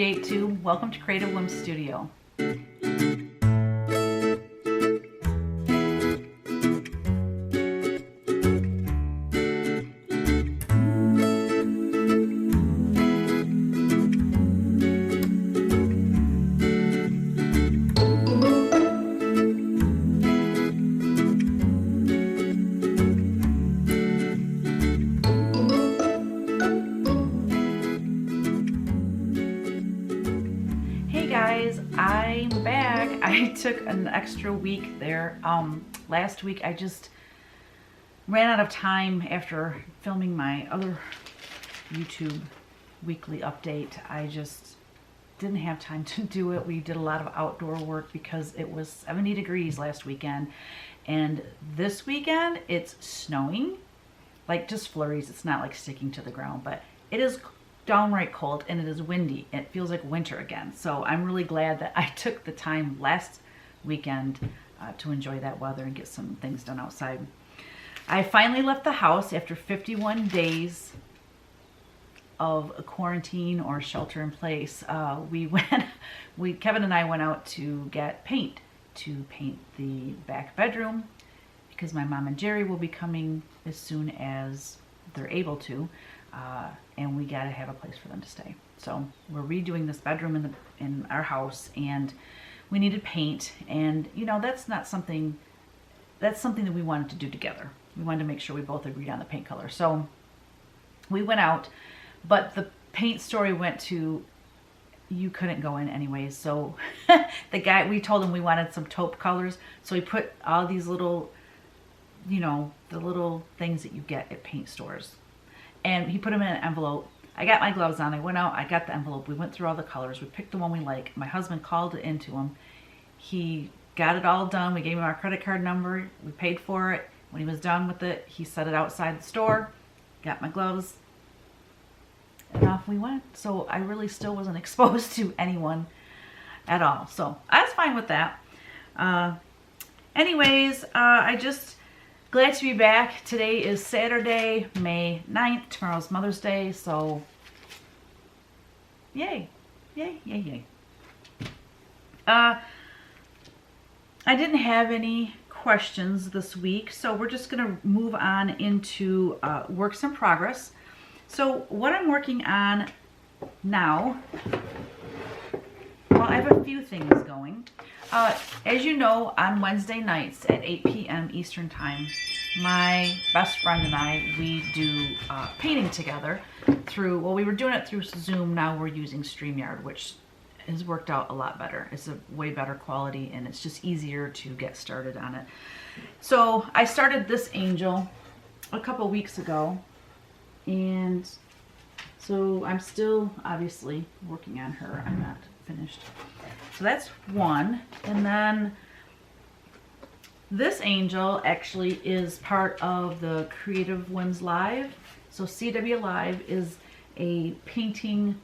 Createtube. Welcome to Creative WIPS Studio. I'm back. I took an extra week there. Last week I just ran out of time after filming my other YouTube weekly update. I just didn't have time to do it. We did a lot of outdoor work because it was 70 degrees last weekend, and this weekend it's snowing, like just flurries. It's not like sticking to the ground, but it is downright cold and it is windy. It feels like winter again. So I'm really glad that I took the time last weekend to enjoy that weather and get some things done outside. I finally left the house after 51 days of a quarantine or shelter in place. Kevin and I went out to get paint to paint the back bedroom because my mom and Jerry will be coming as soon as they're able to. And we gotta have a place for them to stay. So we're redoing this bedroom in our house, and we needed paint. And you know, that's something that we wanted to do together. We wanted to make sure we both agreed on the paint color. So we went out, but the paint store we went to, you couldn't go in anyways. So we told him we wanted some taupe colors. So we put all these little, you know, the little things that you get at paint stores. And he put them in an envelope. I got my gloves on. I went out. I got the envelope. We went through all the colors. We picked the one we like. My husband called it into him. He got it all done. We gave him our credit card number. We paid for it. When he was done with it, he set it outside the store. Got my gloves. And off we went. So I really still wasn't exposed to anyone at all. So I was fine with that. Anyways, glad to be back. Today is Saturday, May 9th. Tomorrow's Mother's Day, so yay. Yay, yay, yay. I didn't have any questions this week, so we're just going to move on into works in progress. So what I'm working on now, well, I have a few things going. As you know, on Wednesday nights at 8 p.m. Eastern Time, my best friend and I, we do painting together through, well, we were doing it through Zoom. Now we're using StreamYard, which has worked out a lot better. It's a way better quality, and it's just easier to get started on it. So I started this angel a couple weeks ago, and so I'm still obviously working on her. I'm not finished. So that's one. And then this angel actually is part of the Creative WIPS Live. So CW Live is a painting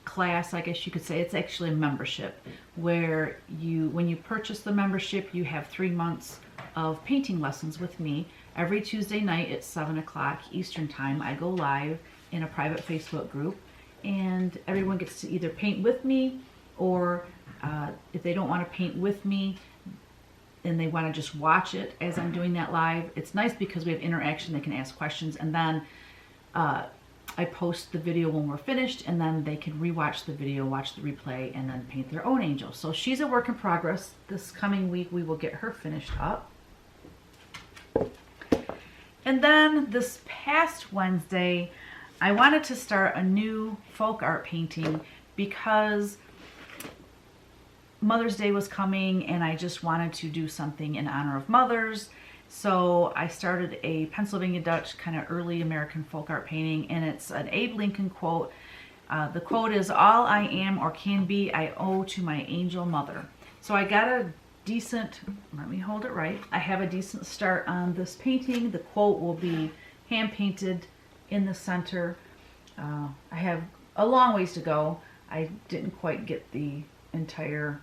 class, I guess you could say. It's actually a membership where when you purchase the membership, you have 3 months of painting lessons with me. Every Tuesday night at 7 o'clock Eastern Time, I go live in a private Facebook group, and everyone gets to either paint with me, or if they don't want to paint with me and they want to just watch it as I'm doing that live, it's nice because we have interaction. They can ask questions, and then I post the video when we're finished, and then they can rewatch the video, watch the replay, and then paint their own angel. So she's a work in progress. This coming week we will get her finished up. And then this past Wednesday, I wanted to start a new folk art painting because Mother's Day was coming, and I just wanted to do something in honor of mothers. So I started a Pennsylvania Dutch kind of early American folk art painting, and it's an Abe Lincoln quote. The quote is, "All I am or can be, I owe to my angel mother." So I got a decent, let me hold it right. I have a decent start on this painting. The quote will be hand painted in the center. I have a long ways to go. I didn't quite get the entire,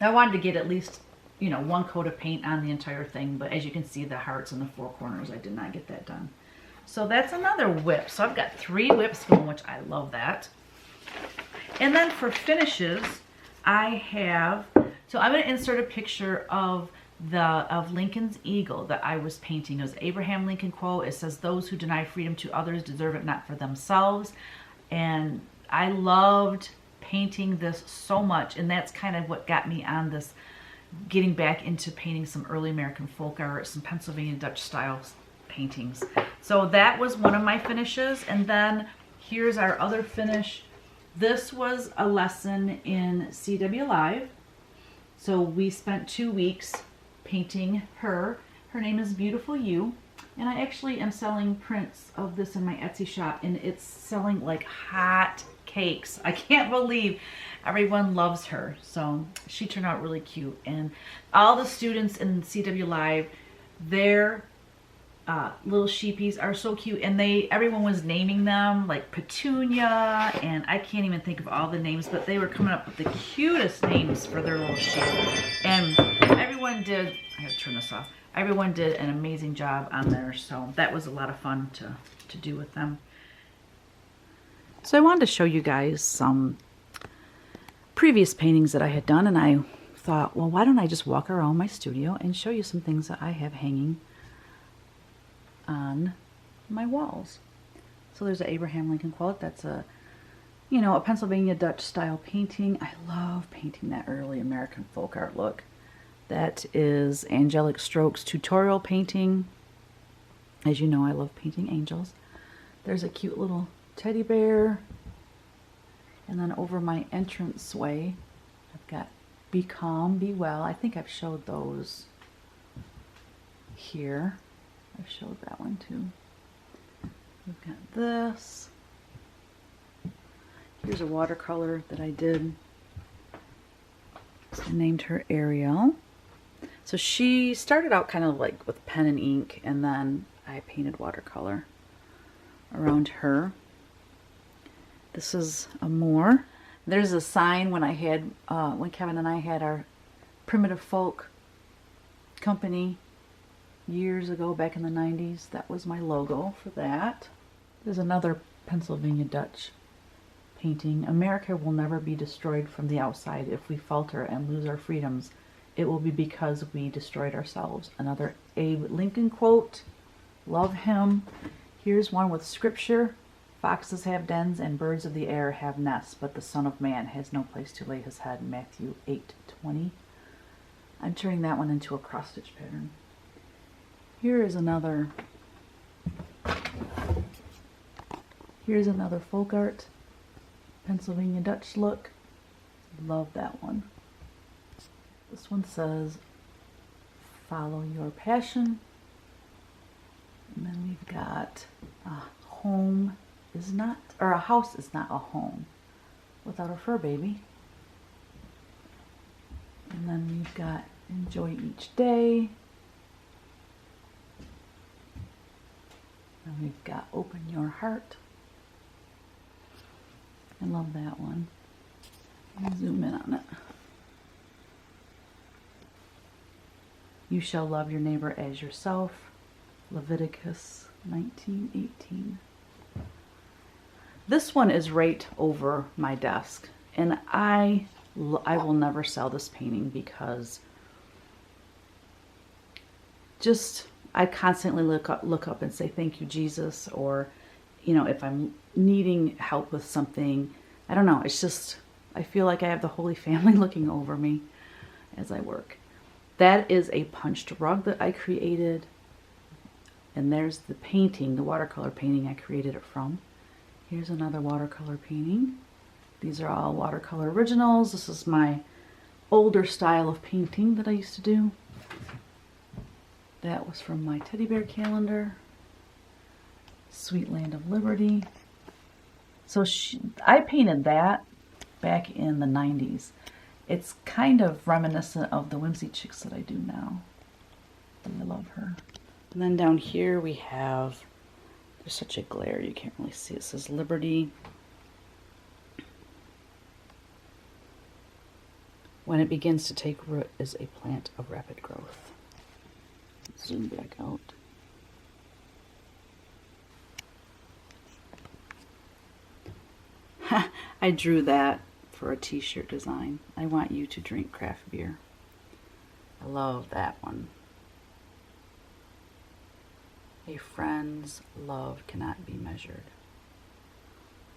I wanted to get at least, you know, one coat of paint on the entire thing, but as you can see, the hearts in the 4 corners, I did not get that done. So that's another WIP. So I've got 3 WIPs going, which I love that. And then for finishes, I have, so I'm going to insert a picture of Lincoln's eagle that I was painting. It was Abraham Lincoln quote. It says, "Those who deny freedom to others deserve it not for themselves." And I loved painting this so much, and that's kind of what got me on this, getting back into painting some early American folk art, some Pennsylvania Dutch style paintings. So that was one of my finishes. And then here's our other finish. This was a lesson in CW Live. So we spent 2 weeks painting her. Her name is Beautiful You. And I actually am selling prints of this in my Etsy shop, and it's selling like hot cakes. I can't believe everyone loves her. So she turned out really cute. And all the students in CW Live, their little sheepies are so cute, and everyone was naming them like Petunia, and I can't even think of all the names, but they were coming up with the cutest names for their little sheep. And everyone did, I gotta turn this off, everyone did an amazing job on there, so that was a lot of fun to do with them. So I wanted to show you guys some previous paintings that I had done, and I thought, well, why don't I just walk around my studio and show you some things that I have hanging on my walls. So there's an Abraham Lincoln quote. That's a Pennsylvania Dutch style painting. I love painting that early American folk art look. That is Angelic Strokes tutorial painting. As you know, I love painting angels. There's a cute little teddy bear. And then over my entranceway, I've got Be Calm, Be Well. I think I've showed those here. I've showed that one too. We've got this. Here's a watercolor that I did. So I named her Ariel. So she started out kind of like with pen and ink, and then I painted watercolor around her. This is a Moor. There's a sign when I had, when Kevin and I had our primitive folk company years ago, back in the 90s. That was my logo for that. There's another Pennsylvania Dutch painting. America will never be destroyed from the outside. If we falter and lose our freedoms, it will be because we destroyed ourselves. Another Abe Lincoln quote. Love him. Here's one with scripture. Foxes have dens and birds of the air have nests, but the Son of Man has no place to lay his head. Matthew 8:20. I'm turning that one into a cross stitch pattern. Here is another. Here's another folk art, Pennsylvania Dutch look. Love that one. This one says, "Follow your passion." And then we've got home is not, or a house is not a home without a fur baby. And then we've got enjoy each day. And we've got open your heart. I love that one. I'll zoom in on it. You shall love your neighbor as yourself. Leviticus 19:18. This one is right over my desk, and I will never sell this painting because just I constantly look up and say thank you, Jesus, or if I'm needing help with something, I don't know, it's just I feel like I have the Holy Family looking over me as I work. That is a punched rug that I created, and there's the painting, the watercolor painting I created it from. Here's another watercolor painting. These are all watercolor originals. This is my older style of painting that I used to do. That was from my teddy bear calendar. Sweet Land of Liberty. So I painted that back in the 90s. It's kind of reminiscent of the Whimsy Chicks that I do now. I love her. And then down here we have, there's such a glare you can't really see. It says Liberty. When it begins to take root is a plant of rapid growth. Zoom back out. I drew that for a t-shirt design. I want you to drink craft beer. I love that one. A friend's love cannot be measured.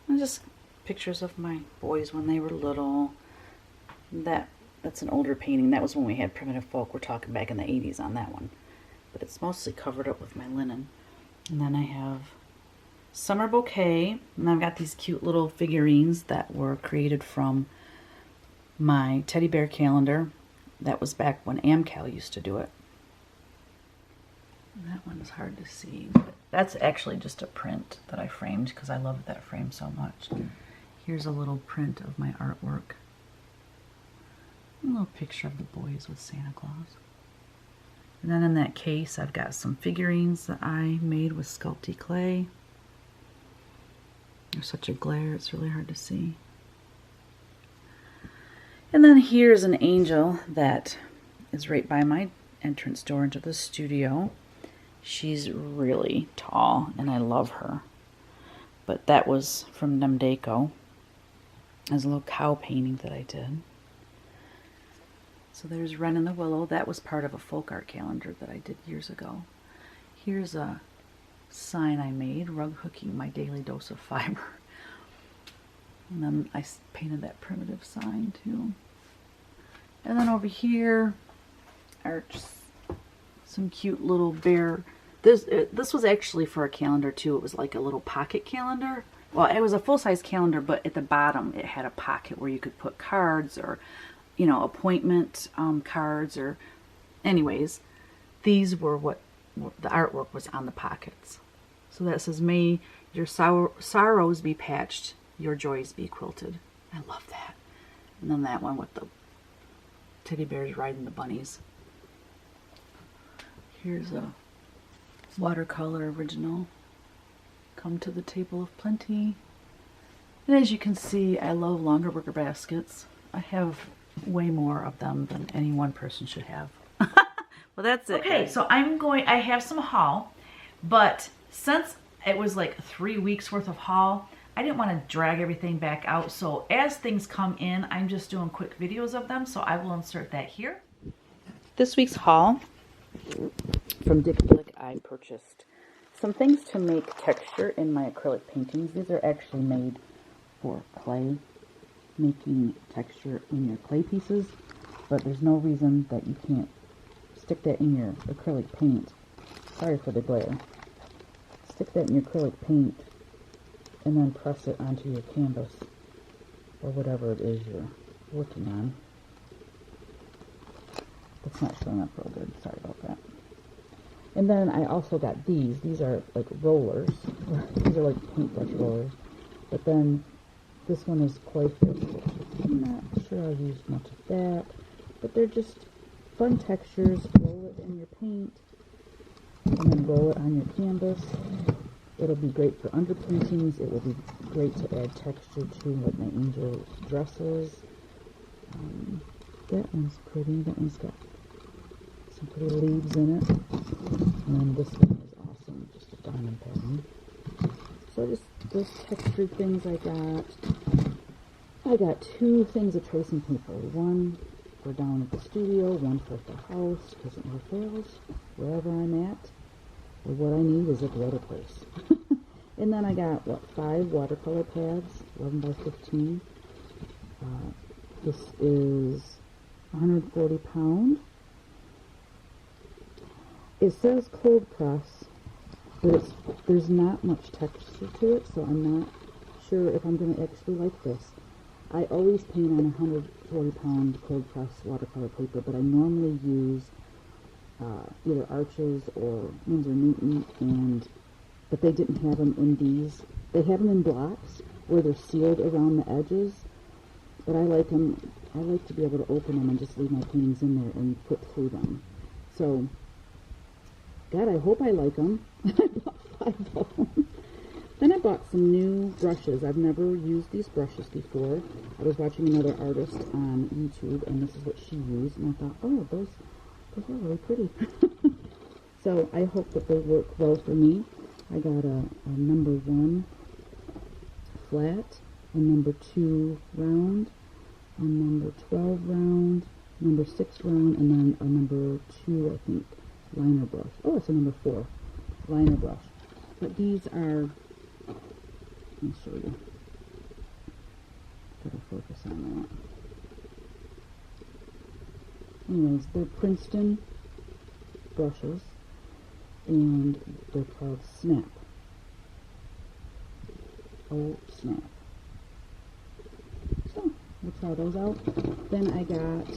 And just pictures of my boys when they were little. That's an older painting. That was when we had primitive folk. We're talking back in the 80s on that one. But it's mostly covered up with my linen. And then I have Summer Bouquet. And I've got these cute little figurines that were created from my teddy bear calendar. That was back when AmCal used to do it. And that one's hard to see. But that's actually just a print that I framed because I loved that frame so much. Here's a little print of my artwork. A little picture of the boys with Santa Claus. And then in that case, I've got some figurines that I made with Sculpty clay. There's such a glare, it's really hard to see. And then here's an angel that is right by my entrance door into the studio. She's really tall, and I love her. But that was from Nemdeco. There's a little cow painting that I did. So there's Wren and the Willow. That was part of a folk art calendar that I did years ago. Here's a sign I made, rug hooking my daily dose of fiber. And then I painted that primitive sign too. And then over here are just some cute little bear. This was actually for a calendar too. It was like a little pocket calendar. Well, it was a full-size calendar, but at the bottom it had a pocket where you could put cards or, you know, appointment cards or, anyways, these were what the artwork was on the pockets. So that says, may your sorrows be patched, your joys be quilted. I love that. And then that one with the teddy bears riding the bunnies. Here's a watercolor original. Come to the table of plenty. And as you can see, I love longer wicker baskets. I have way more of them than any one person should have. Well, that's it. Okay, so I have some haul, but since it was like 3 weeks worth of haul, I didn't want to drag everything back out. So as things come in, I'm just doing quick videos of them. So I will insert that here. This week's haul from Dick Blick, I purchased some things to make texture in my acrylic paintings. These are actually made for clay, making texture in your clay pieces, but there's no reason that you can't stick that in your acrylic paint. Sorry for the glare. Stick that in your acrylic paint and then press it onto your canvas or whatever it is you're working on. That's not showing up real good. Sorry about that. And then I also got these. These are like rollers. These are like paintbrush rollers. But then this one is koi fish. I'm not sure I'll use much of that. But they're just fun textures. Roll it in your paint. And then roll it on your canvas. It'll be great for underpaintings. It will be great to add texture to like my angel dresses. That one's pretty. That one's got some pretty leaves in it. And then this one is awesome. Just a diamond pattern. So just those textured things I got. I got 2 things of tracing paper. One for down at the studio, one for at the house, because it never fails. Wherever I'm at, or what I need is at the other place. And then I got, 5 watercolor pads, 11 by 15. This is 140 pound. It says cold press, but there's not much texture to it, so I'm not sure if I'm going to actually like this. I always paint on 140 pound cold press watercolor paper, but I normally use either Arches or Winsor Newton, but they didn't have them in these. They have them in blocks where they're sealed around the edges, but I like them. I like to be able to open them and just leave my paintings in there and put through them. So, God, I hope I like them. I bought 5 of them. Then I bought some new brushes. I've never used these brushes before. I was watching another artist on YouTube, and this is what she used, and I thought, oh, those are really pretty. So I hope that they work well for me. I got a number 1 flat, a number 2 round, a number 12 round, number 6 round, and then a number 2, I think, liner brush. Oh, it's a number 4 liner brush. But these are, let me show you. Gotta focus on that. Anyways, they're Princeton brushes, and they're called Snap. Oh, Snap. So, we'll try those out. Then I got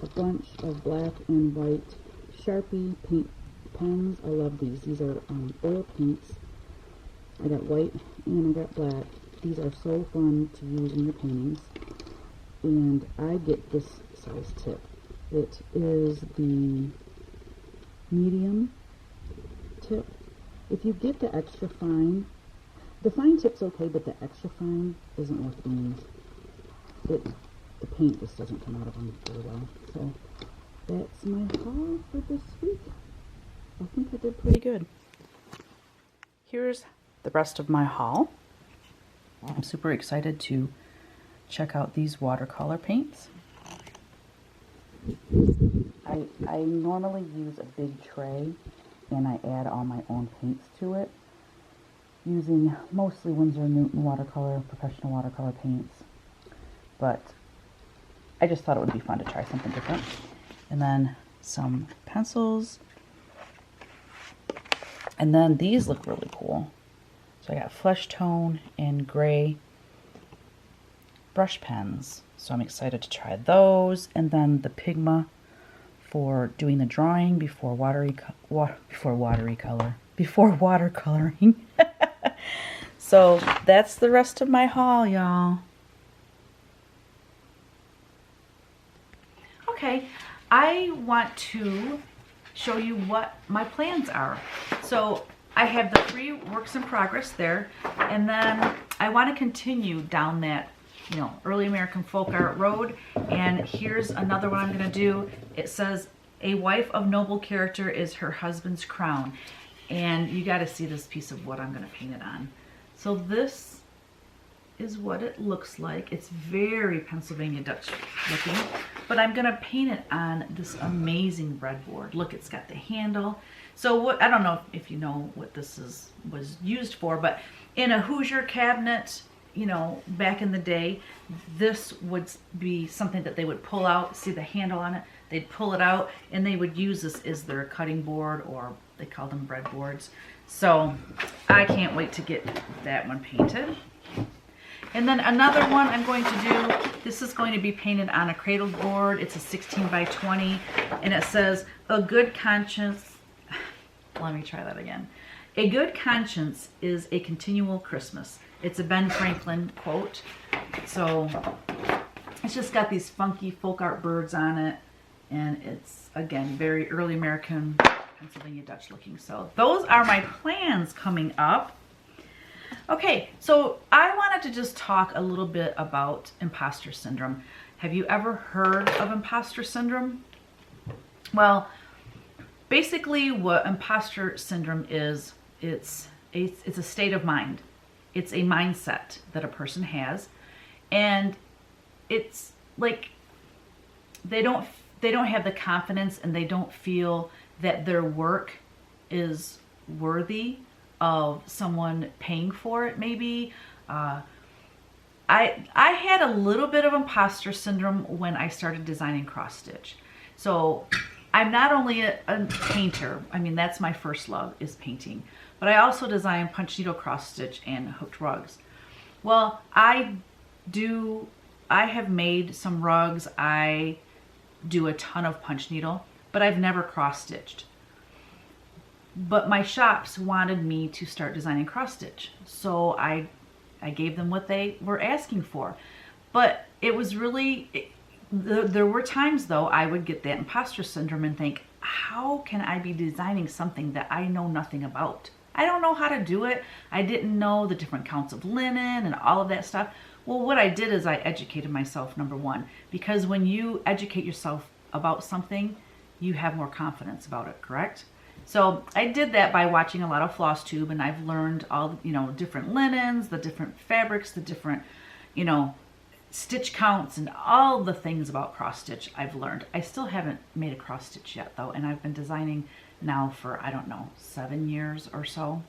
a bunch of black and white Sharpie paint pens. I love these. These are oil paints. I got white and I got black. These are so fun to use in your paintings. And I get this size tip. It is the medium tip. If you get the extra fine, the fine tip's okay, but the extra fine isn't worth being. The paint just doesn't come out of them very well. So that's my haul for this week. I think I did pretty good. Here's the rest of my haul. I'm super excited to check out these watercolor paints. I normally use a big tray and I add all my own paints to it using mostly Winsor & Newton watercolor, professional watercolor paints. But I just thought it would be fun to try something different. And then some pencils. And then these look really cool. So I got flesh tone and gray brush pens. So I'm excited to try those. And then the Pigma for doing the drawing before watercoloring. So that's the rest of my haul, y'all. Okay, I want to show you what my plans are. So I have the 3 works in progress there, and then I want to continue down that, you know, early American folk art road. And here's another one I'm going to do. It says, "A wife of noble character is her husband's crown." And you got to see this piece of wood I'm going to paint it on. So this is what it looks like. It's very Pennsylvania Dutch looking, but I'm going to paint it on this amazing breadboard. Look, it's got the handle. So what, I don't know if you know what this was used for, but in a Hoosier cabinet, you know, back in the day, this would be something that they would pull out. See the handle on it? They'd pull it out and they would use this as their cutting board, or they call them breadboards. So I can't wait to get that one painted. And then another one I'm going to do, this is going to be painted on a cradle board. It's a 16 by 20, and it says, "A good conscience," let me try that again. "A good conscience is a continual Christmas." It's a Ben Franklin quote. So it's just got these funky folk art birds on it, and it's, again, very early American Pennsylvania Dutch looking. So those are my plans coming up. Okay, so I wanted to just talk a little bit about imposter syndrome. Have you ever heard of imposter syndrome? Well, basically what imposter syndrome is, it's a state of mind. It's a mindset that a person has, and it's like they don't have the confidence, and they don't feel that their work is worthy of someone paying for it, maybe. I had a little bit of imposter syndrome when I started designing cross stitch. So I'm not only a painter, I mean, that's my first love, is painting, but I also design punch needle cross stitch and hooked rugs. Well, I have made some rugs. I do a ton of punch needle, but I've never cross stitched. But my shops wanted me to start designing cross stitch, so I gave them what they were asking for. But it was really, there were times though I would get that imposter syndrome and think, how can I be designing something that I know nothing about? I don't know how to do it. I didn't know the different counts of linen and all of that stuff. Well, what I did is I educated myself, number one, because when you educate yourself about something, you have more confidence about it, correct? So I did that by watching a lot of Flosstube, and I've learned all, you know, different linens, the different fabrics, the different, you know, stitch counts and all the things about cross stitch I've learned. I still haven't made a cross stitch yet though, and I've been designing now for, I don't know, 7 years or so.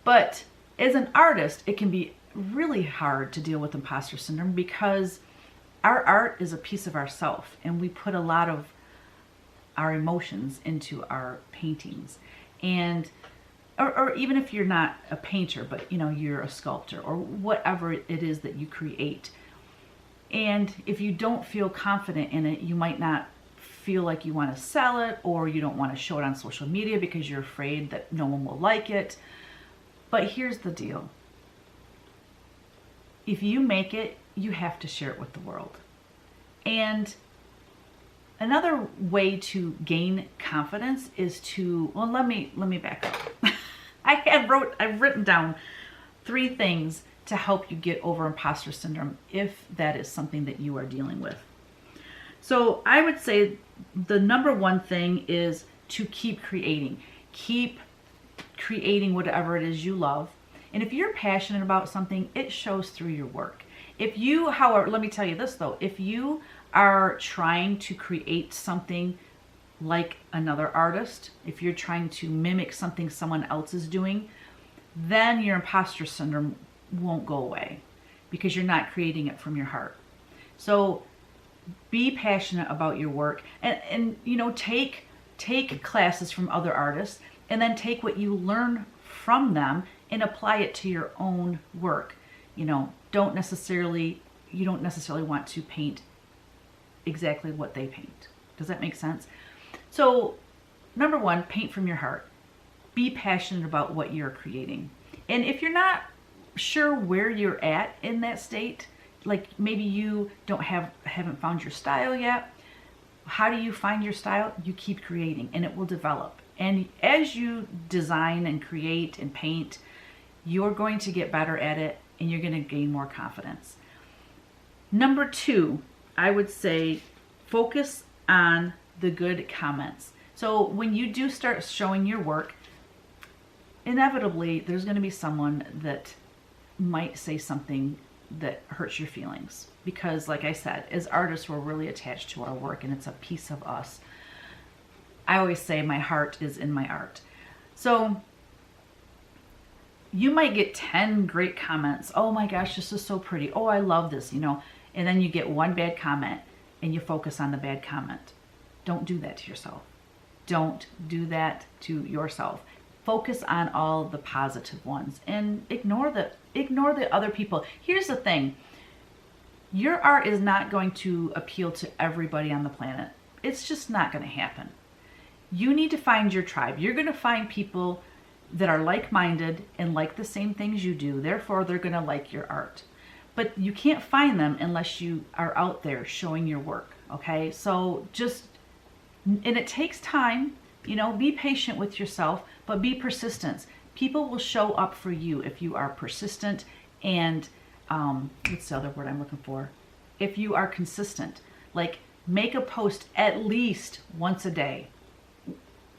But as an artist, it can be really hard to deal with imposter syndrome because our art is a piece of ourself, and we put a lot of our emotions into our paintings. And or even if you're not a painter, but you know, you're a sculptor or whatever it is that you create. And if you don't feel confident in it, you might not feel like you want to sell it, or you don't want to show it on social media because you're afraid that no one will like it. But here's the deal. If you make it, you have to share it with the world. And another way to gain confidence is to, well, let me back up. I've written down 3 things to help you get over imposter syndrome if that is something that you are dealing with. So I would say the number 1 thing is to keep creating. Keep creating whatever it is you love. And if you're passionate about something, it shows through your work. If you, however, let me tell you this though, if you are trying to create something like another artist, if you're trying to mimic something someone else is doing, then your imposter syndrome won't go away because you're not creating it from your heart. So be passionate about your work, and you know, take classes from other artists, and then take what you learn from them and apply it to your own work. You know, you don't necessarily want to paint exactly what they paint. Does that make sense? So number 1, paint from your heart. Be passionate about what you're creating. And if you're not sure where you're at in that state, like maybe you haven't found your style yet, how do you find your style? You keep creating and it will develop. And as you design and create and paint, you're going to get better at it and you're going to gain more confidence. Number 2, I would say focus on the good comments. So when you do start showing your work, inevitably there's going to be someone that might say something that hurts your feelings, because like I said, as artists, we're really attached to our work and it's a piece of us. I always say my heart is in my art. So you might get 10 great comments. Oh my gosh, this is so pretty. Oh, I love this, you know, and then you get 1 bad comment and you focus on the bad comment. Don't do that to yourself. Don't do that to yourself. Focus on all the positive ones and ignore the other people. Here's the thing. Your art is not going to appeal to everybody on the planet. It's just not going to happen. You need to find your tribe. You're going to find people that are like-minded and like the same things you do. Therefore, they're going to like your art. But you can't find them unless you are out there showing your work. Okay? So and it takes time, you know, be patient with yourself, but be persistent. People will show up for you if you are persistent and, what's the other word I'm looking for? If you are consistent. Like, make a post at least once a day,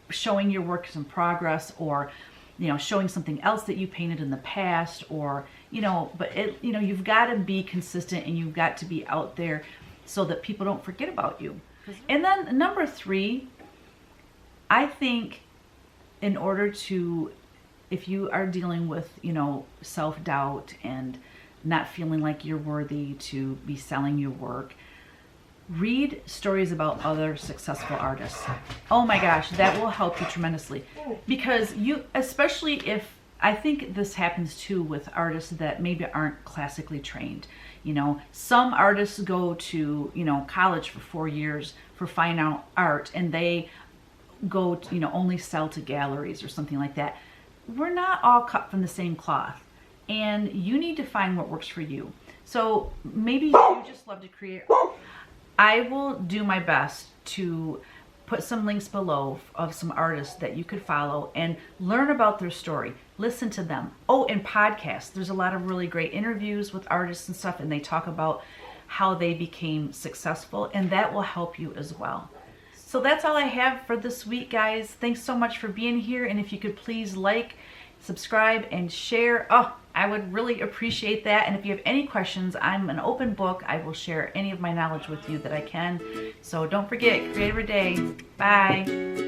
showing your work in progress, or, you know, showing something else that you painted in the past, or, you know, but you know, you've got to be consistent and you've got to be out there so that people don't forget about you. And then number 3, I think in order to, if you are dealing with, you know, self-doubt and not feeling like you're worthy to be selling your work, read stories about other successful artists. Oh my gosh, that will help you tremendously. Because especially if, I think this happens too with artists that maybe aren't classically trained. You know, some artists go to, you know, college for 4 years for fine art, and they go to, you know, only sell to galleries or something like that. We're not all cut from the same cloth, and you need to find what works for you. So maybe you just love to create. I will do my best to put some links below of some artists that you could follow and learn about their story. Listen to them. Oh, and podcasts. There's a lot of really great interviews with artists and stuff, and they talk about how they became successful, and that will help you as well. So that's all I have for this week, guys. Thanks so much for being here, and if you could please like, subscribe, and share. Oh, I would really appreciate that. And if you have any questions, I'm an open book. I will share any of my knowledge with you that I can. So don't forget, create every day. Bye.